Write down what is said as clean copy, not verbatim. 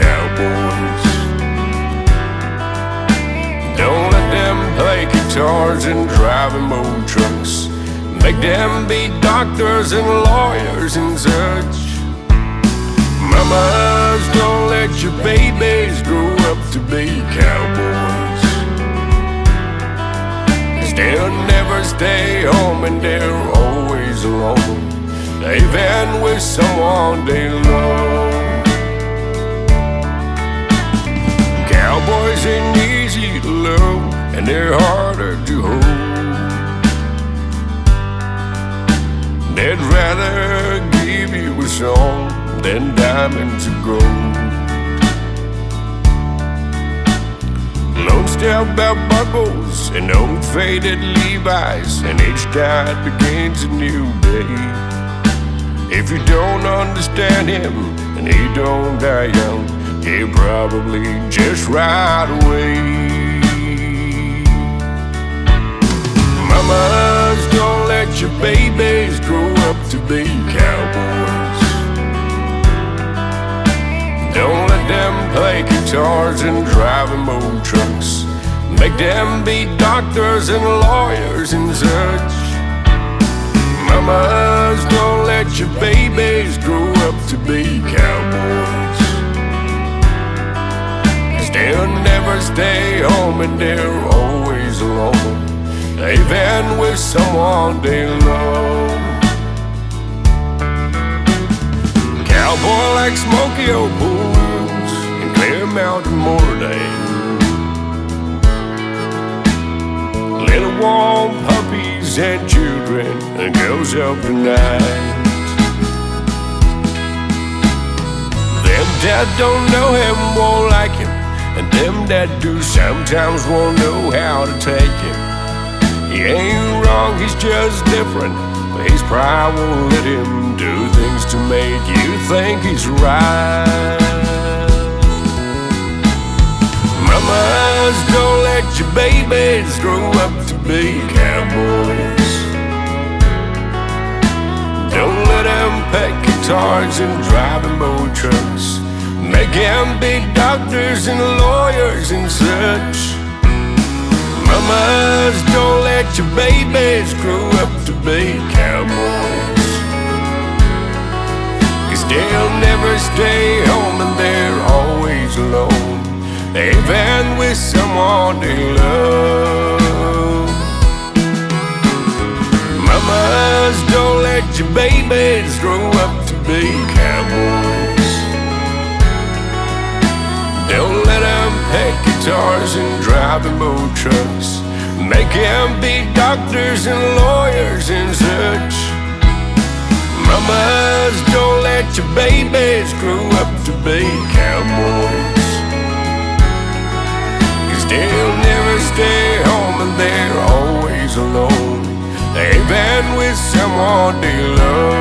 cowboys. Don't let them play guitars and drive old trucks. Make them be doctors and lawyers and such. Mamas, don't let your babies grow up to be cowboys. 'Cause they'll never stay home and they're always alone, even with someone they love. Cowboys ain't easy to love, and they're harder to hold. They'd rather give you a song than diamonds of gold. Lone step belt buckles and old faded Levi's, and each night begins a new day. If you don't understand him and he don't die young, he'll probably just ride away. Mamas, don't let your babies grow up to be cowboys. Don't let them play guitars and drive old trucks. Make them be doctors and lawyers and such. Mamas, don't let your babies grow up to be cowboys. 'Cause they'll never stay home and they're always alone, even with someone they love. Cowboy like Smoky Old Bulls and Clear Mountain Morday. Little warm puppies and children and girls up tonight. Them that don't know him won't like him, and them that do sometimes won't know how to take him. He ain't wrong, he's just different, but his pride won't let him do things to make you think he's right. Mamas, don't let your babies grow up to be cowboys. Don't let them pick guitars and drive old trucks. Make them be doctors and lawyers and such. Mamas, don't let your babies grow up to be cowboys. 'Cause they'll never stay home and they're always alone, even with someone they love. Mamas, don't let your babies grow up to be cowboys. Don't let them pick guitars and drive old trucks. Make them be doctors and lawyers and such. Mamas, don't let your babies grow up to be cowboys. 'Cause they'll never stay home and they're always alone, even with someone they love.